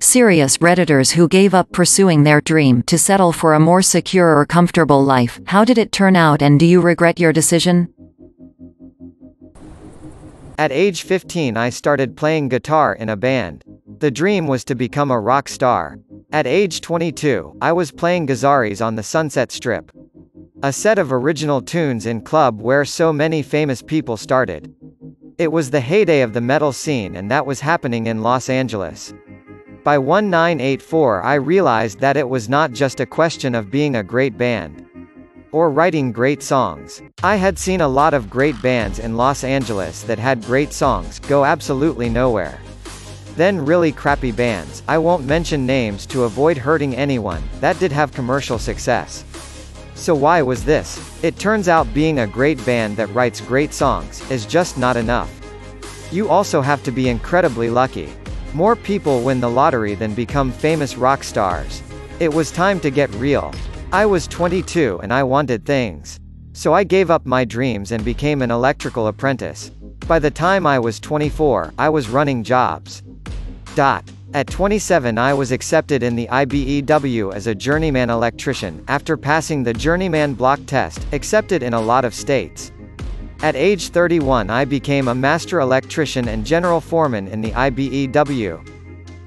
Serious Redditors who gave up pursuing their dream to settle for a more secure or comfortable life. How did it turn out, and do you regret your decision? At age 15 I started playing guitar in a band. The dream was to become a rock star. At age 22, I was playing Gazaris on the Sunset Strip. A set of original tunes in club where so many famous people started. It was the heyday of the metal scene, and that was happening in Los Angeles. By 1984 I realized that it was not just a question of being a great band or writing great songs. I had seen a lot of great bands in Los Angeles that had great songs go absolutely nowhere. Then really crappy bands, I won't mention names to avoid hurting anyone, that did have commercial success. So why was this? It turns out being a great band that writes great songs is just not enough. You also have to be incredibly lucky. More people win the lottery than become famous rock stars. It was time to get real. I was 22 and I wanted things. So I gave up my dreams and became an electrical apprentice. By the time I was 24, I was running jobs. At 27 I was accepted in the IBEW as a journeyman electrician, after passing the journeyman block test, accepted in a lot of states. At age 31 I became a master electrician and general foreman in the IBEW.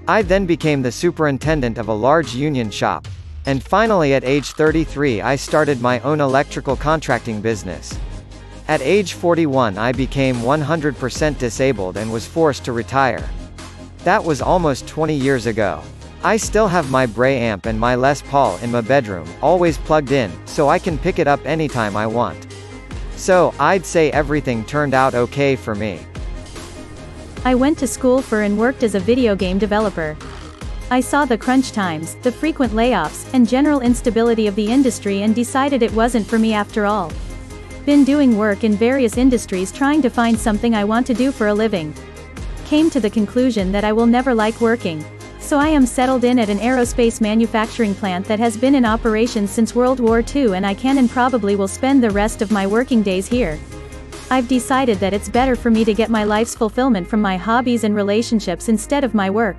I then became the superintendent of a large union shop. And finally at age 33 I started my own electrical contracting business. At age 41 I became 100% disabled and was forced to retire. That was almost 20 years ago. I still have my Bray amp and my Les Paul in my bedroom, always plugged in, so I can pick it up anytime I want. So, I'd say everything turned out okay for me. I went to school for and worked as a video game developer. I saw the crunch times, the frequent layoffs, and general instability of the industry and decided it wasn't for me after all. Been doing work in various industries trying to find something I want to do for a living. Came to the conclusion that I will never like working. So I am settled in at an aerospace manufacturing plant that has been in operation since World War II, and I can and probably will spend the rest of my working days here. I've decided that it's better for me to get my life's fulfillment from my hobbies and relationships instead of my work.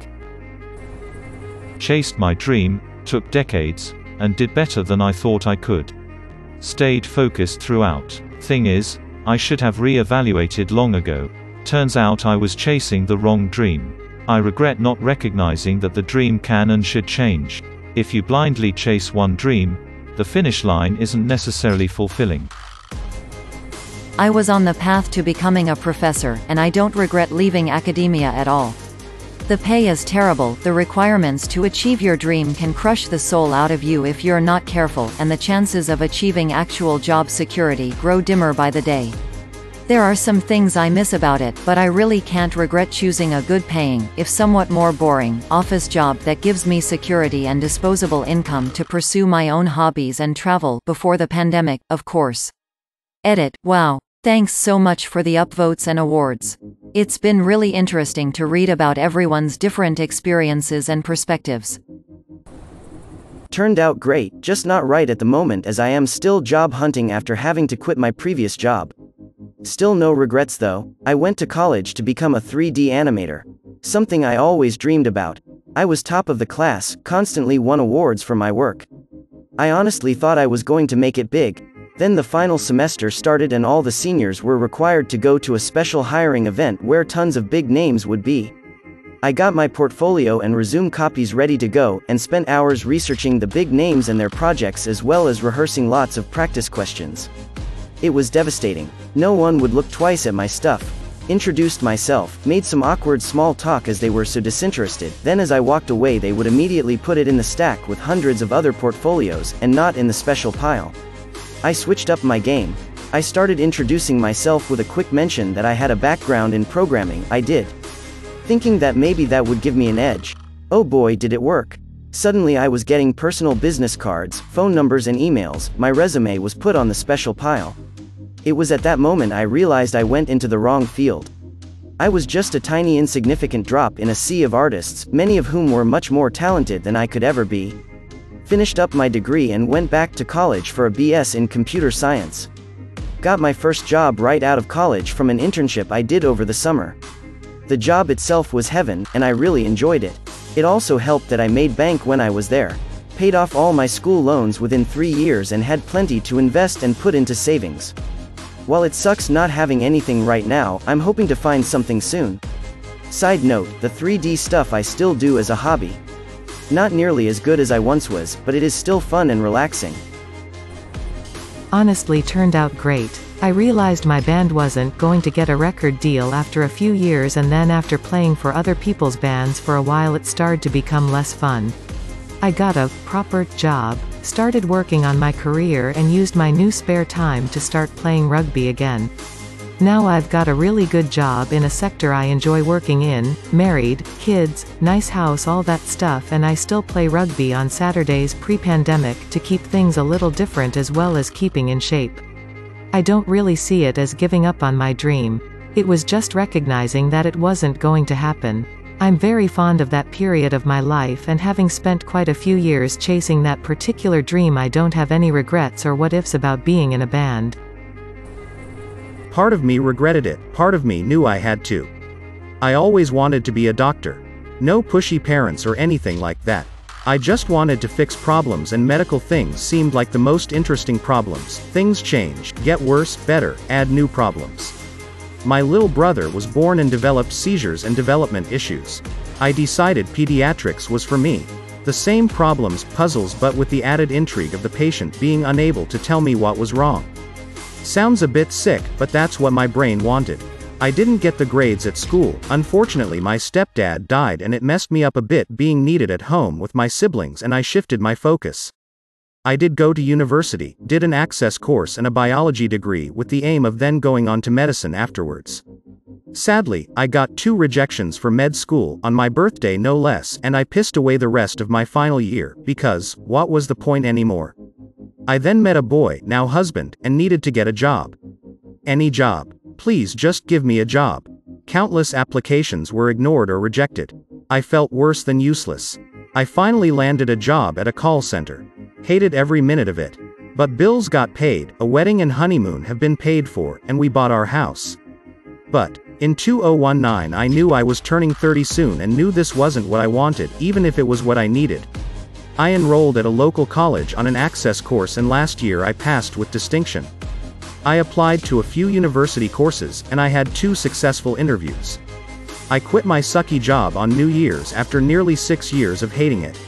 Chased my dream, took decades, and did better than I thought I could. Stayed focused throughout. Thing is, I should have re-evaluated long ago. Turns out I was chasing the wrong dream. I regret not recognizing that the dream can and should change. If you blindly chase one dream, the finish line isn't necessarily fulfilling. I was on the path to becoming a professor, and I don't regret leaving academia at all. The pay is terrible, the requirements to achieve your dream can crush the soul out of you if you're not careful, and the chances of achieving actual job security grow dimmer by the day. There are some things I miss about it, but I really can't regret choosing a good-paying, if somewhat more boring, office job that gives me security and disposable income to pursue my own hobbies and travel, before the pandemic, of course. Edit. Wow. Thanks so much for the upvotes and awards. It's been really interesting to read about everyone's different experiences and perspectives. Turned out great, just not right at the moment, as I am still job hunting after having to quit my previous job. Still no regrets though. I went to college to become a 3D animator. Something I always dreamed about. I was top of the class, constantly won awards for my work. I honestly thought I was going to make it big. Then the final semester started and all the seniors were required to go to a special hiring event where tons of big names would be. I got my portfolio and resume copies ready to go, and spent hours researching the big names and their projects, as well as rehearsing lots of practice questions. It was devastating. No one would look twice at my stuff. Introduced myself, made some awkward small talk as they were so disinterested, then as I walked away they would immediately put it in the stack with hundreds of other portfolios, and not in the special pile. I switched up my game. I started introducing myself with a quick mention that I had a background in programming. I did. Thinking that maybe that would give me an edge. Oh boy, did it work. Suddenly I was getting personal business cards, phone numbers and emails. My resume was put on the special pile. It was at that moment I realized I went into the wrong field. I was just a tiny insignificant drop in a sea of artists, many of whom were much more talented than I could ever be. Finished up my degree and went back to college for a BS in computer science. Got my first job right out of college from an internship I did over the summer. The job itself was heaven, and I really enjoyed it. It also helped that I made bank when I was there. Paid off all my school loans within 3 years and had plenty to invest and put into savings. While it sucks not having anything right now, I'm hoping to find something soon. Side note, the 3D stuff I still do as a hobby. Not nearly as good as I once was, but it is still fun and relaxing. Honestly, turned out great. I realized my band wasn't going to get a record deal after a few years, and then after playing for other people's bands for a while it started to become less fun. I got a proper job, started working on my career, and used my new spare time to start playing rugby again. Now I've got a really good job in a sector I enjoy working in, married, kids, nice house, all that stuff, and I still play rugby on Saturdays pre-pandemic to keep things a little different as well as keeping in shape. I don't really see it as giving up on my dream. It was just recognizing that it wasn't going to happen. I'm very fond of that period of my life, and having spent quite a few years chasing that particular dream, I don't have any regrets or what-ifs about being in a band. Part of me regretted it, part of me knew I had to. I always wanted to be a doctor. No pushy parents or anything like that. I just wanted to fix problems, and medical things seemed like the most interesting problems. Things change, get worse, better, add new problems. My little brother was born and developed seizures and development issues. I decided pediatrics was for me. The same problems, puzzles, but with the added intrigue of the patient being unable to tell me what was wrong. Sounds a bit sick, but that's what my brain wanted. I didn't get the grades at school. Unfortunately, my stepdad died and it messed me up a bit being needed at home with my siblings, and I shifted my focus. I did go to university, did an access course and a biology degree with the aim of then going on to medicine afterwards. Sadly, I got 2 rejections for med school, on my birthday no less, and I pissed away the rest of my final year, because, what was the point anymore? I then met a boy, now husband, and needed to get a job. Any job. Please just give me a job. Countless applications were ignored or rejected. I felt worse than useless. I finally landed a job at a call center. Hated every minute of it. But bills got paid, a wedding and honeymoon have been paid for, and we bought our house. But, in 2019 I knew I was turning 30 soon and knew this wasn't what I wanted, even if it was what I needed. I enrolled at a local college on an access course, and last year I passed with distinction. I applied to a few university courses, and I had 2 successful interviews. I quit my sucky job on New Year's after nearly 6 years of hating it.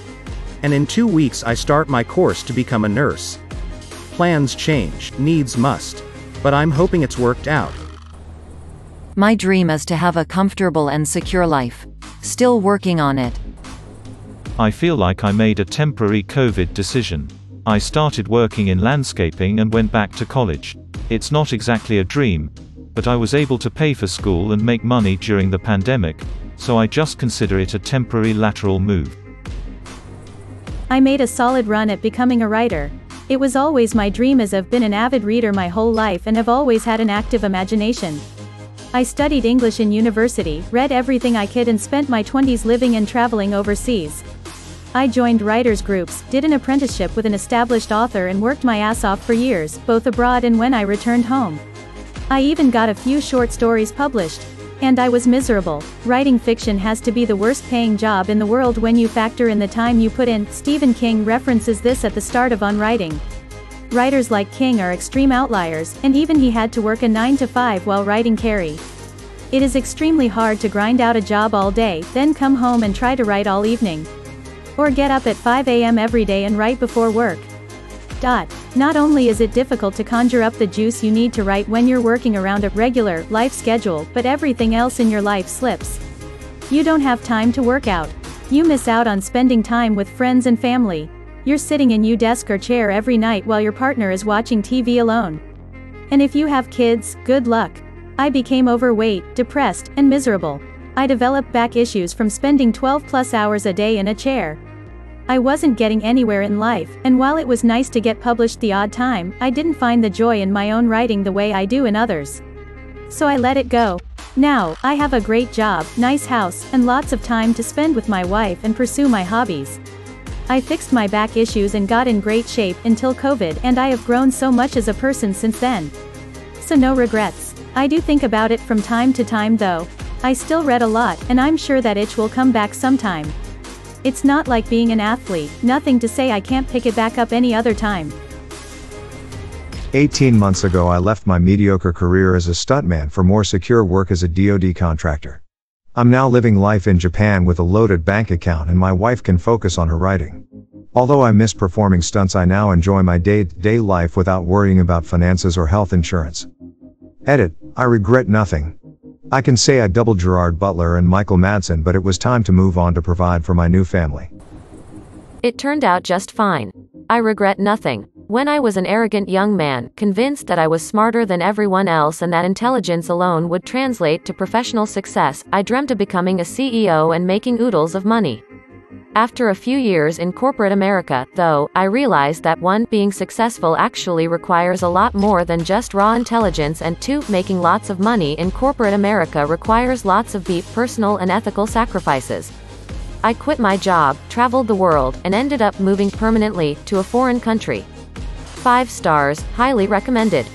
And in 2 weeks I start my course to become a nurse. Plans change, needs must. But I'm hoping it's worked out. My dream is to have a comfortable and secure life. Still working on it. I feel like I made a temporary COVID decision. I started working in landscaping and went back to college. It's not exactly a dream, but I was able to pay for school and make money during the pandemic, so I just consider it a temporary lateral move. I made a solid run at becoming a writer. It was always my dream, as I've been an avid reader my whole life and have always had an active imagination. I studied English in university, read everything I could, and spent my 20s living and traveling overseas. I joined writers groups, did an apprenticeship with an established author, and worked my ass off for years, both abroad and when I returned home. I even got a few short stories published. And I was miserable. Writing fiction has to be the worst paying job in the world when you factor in the time you put in. Stephen King references this at the start of On Writing. Writers like King are extreme outliers, and even he had to work a 9 to 5 while writing Carrie. It is extremely hard to grind out a job all day, then come home and try to write all evening. Or get up at 5 a.m. every day and write before work. Not only is it difficult to conjure up the juice you need to write when you're working around a regular life schedule, but everything else in your life slips. You don't have time to work out. You miss out on spending time with friends and family. You're sitting in your desk or chair every night while your partner is watching TV alone. And if you have kids, good luck. I became overweight, depressed, and miserable. I developed back issues from spending 12+ hours a day in a chair. I wasn't getting anywhere in life, and while it was nice to get published the odd time, I didn't find the joy in my own writing the way I do in others. So I let it go. Now, I have a great job, nice house, and lots of time to spend with my wife and pursue my hobbies. I fixed my back issues and got in great shape until COVID, and I have grown so much as a person since then. So no regrets. I do think about it from time to time though. I still read a lot, and I'm sure that itch will come back sometime. It's not like being an athlete, nothing to say I can't pick it back up any other time. 18 months ago I left my mediocre career as a stuntman for more secure work as a DoD contractor. I'm now living life in Japan with a loaded bank account and my wife can focus on her writing. Although I miss performing stunts, I now enjoy my day-to-day life without worrying about finances or health insurance. Edit, I regret nothing. I can say I doubled Gerard Butler and Michael Madsen, but it was time to move on to provide for my new family. It turned out just fine. I regret nothing. When I was an arrogant young man, convinced that I was smarter than everyone else and that intelligence alone would translate to professional success, I dreamt of becoming a CEO and making oodles of money. After a few years in corporate America, though, I realized that 1. Being successful actually requires a lot more than just raw intelligence, and 2. Making lots of money in corporate America requires lots of deep personal and ethical sacrifices. I quit my job, traveled the world, and ended up moving permanently to a foreign country. 5 stars, highly recommended.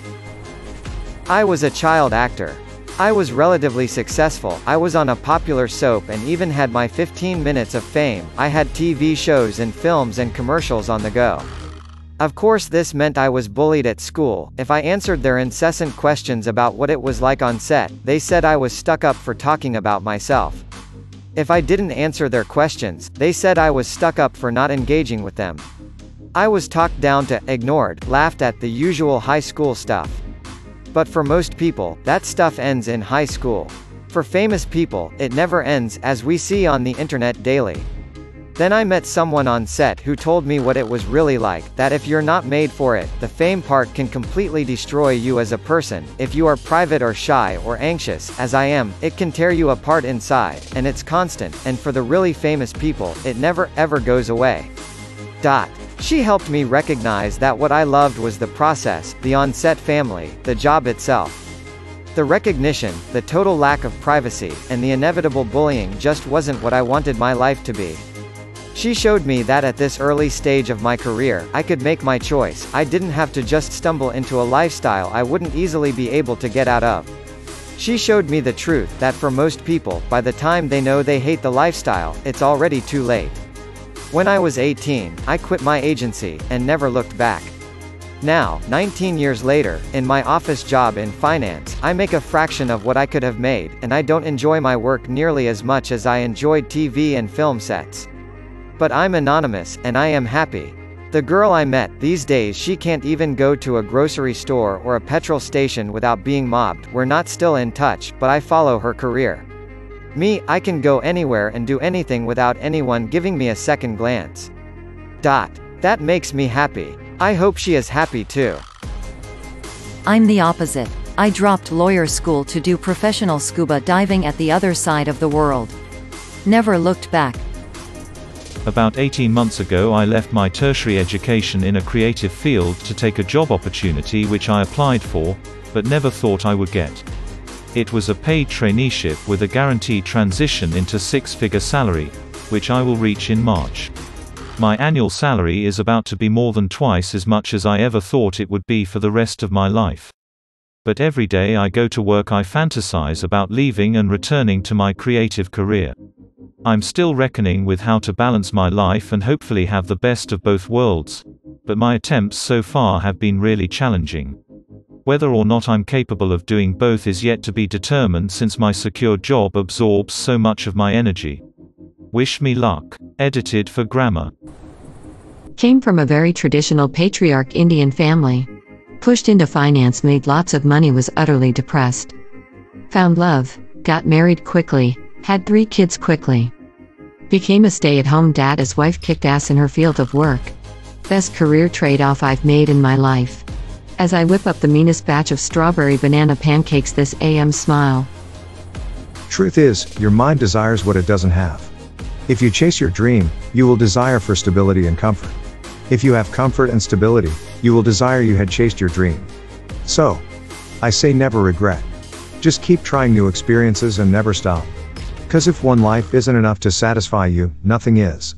I was a child actor. I was relatively successful, I was on a popular soap and even had my 15 minutes of fame. I had TV shows and films and commercials on the go. Of course this meant I was bullied at school. If I answered their incessant questions about what it was like on set, they said I was stuck up for talking about myself. If I didn't answer their questions, they said I was stuck up for not engaging with them. I was talked down to, ignored, laughed at, the usual high school stuff. But for most people, that stuff ends in high school. For famous people, it never ends, as we see on the internet daily. Then I met someone on set who told me what it was really like, that if you're not made for it, the fame part can completely destroy you as a person. If you are private or shy or anxious, as I am, it can tear you apart inside, and it's constant, and for the really famous people, it never, ever goes away. She helped me recognize that what I loved was the process, the on-set family, the job itself. The recognition, the total lack of privacy, and the inevitable bullying just wasn't what I wanted my life to be. She showed me that at this early stage of my career, I could make my choice. I didn't have to just stumble into a lifestyle I wouldn't easily be able to get out of. She showed me the truth that for most people, by the time they know they hate the lifestyle, it's already too late. When I was 18, I quit my agency, and never looked back. Now, 19 years later, in my office job in finance, I make a fraction of what I could have made, and I don't enjoy my work nearly as much as I enjoyed TV and film sets. But I'm anonymous, and I am happy. The girl I met, these days she can't even go to a grocery store or a petrol station without being mobbed. We're not still in touch, but I follow her career. Me, I can go anywhere and do anything without anyone giving me a second glance. That makes me happy. I hope she is happy too. I'm the opposite. I dropped lawyer school to do professional scuba diving at the other side of the world. Never looked back. About 18 months ago I left my tertiary education in a creative field to take a job opportunity which I applied for, but never thought I would get. It was a paid traineeship with a guaranteed transition into 6-figure salary, which I will reach in March. My annual salary is about to be more than twice as much as I ever thought it would be for the rest of my life. But every day I go to work I fantasize about leaving and returning to my creative career. I'm still reckoning with how to balance my life and hopefully have the best of both worlds, but my attempts so far have been really challenging. Whether or not I'm capable of doing both is yet to be determined since my secure job absorbs so much of my energy. Wish me luck. Edited for grammar. Came from a very traditional patriarch Indian family. Pushed into finance, made lots of money, was utterly depressed. Found love, got married quickly, had 3 kids quickly. Became a stay-at-home dad as wife kicked ass in her field of work. Best career trade-off I've made in my life. As I whip up the meanest batch of strawberry banana pancakes this AM, smile. Truth is, your mind desires what it doesn't have. If you chase your dream, you will desire for stability and comfort. If you have comfort and stability, you will desire you had chased your dream. So, I say never regret. Just keep trying new experiences and never stop. 'Cause if one life isn't enough to satisfy you, nothing is.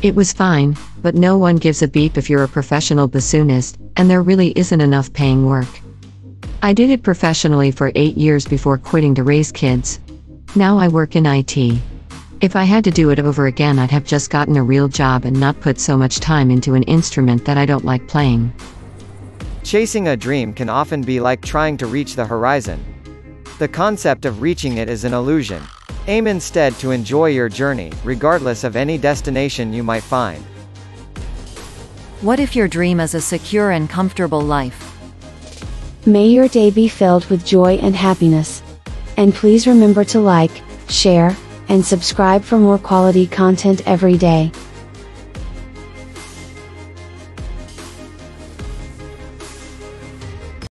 It was fine, but no one gives a beep if you're a professional bassoonist, and there really isn't enough paying work. I did it professionally for 8 years before quitting to raise kids. Now I work in IT. If I had to do it over again, I'd have just gotten a real job and not put so much time into an instrument that I don't like playing. Chasing a dream can often be like trying to reach the horizon. The concept of reaching it is an illusion. Aim instead to enjoy your journey, regardless of any destination you might find. What if your dream is a secure and comfortable life? May your day be filled with joy and happiness. And please remember to like, share, and subscribe for more quality content every day.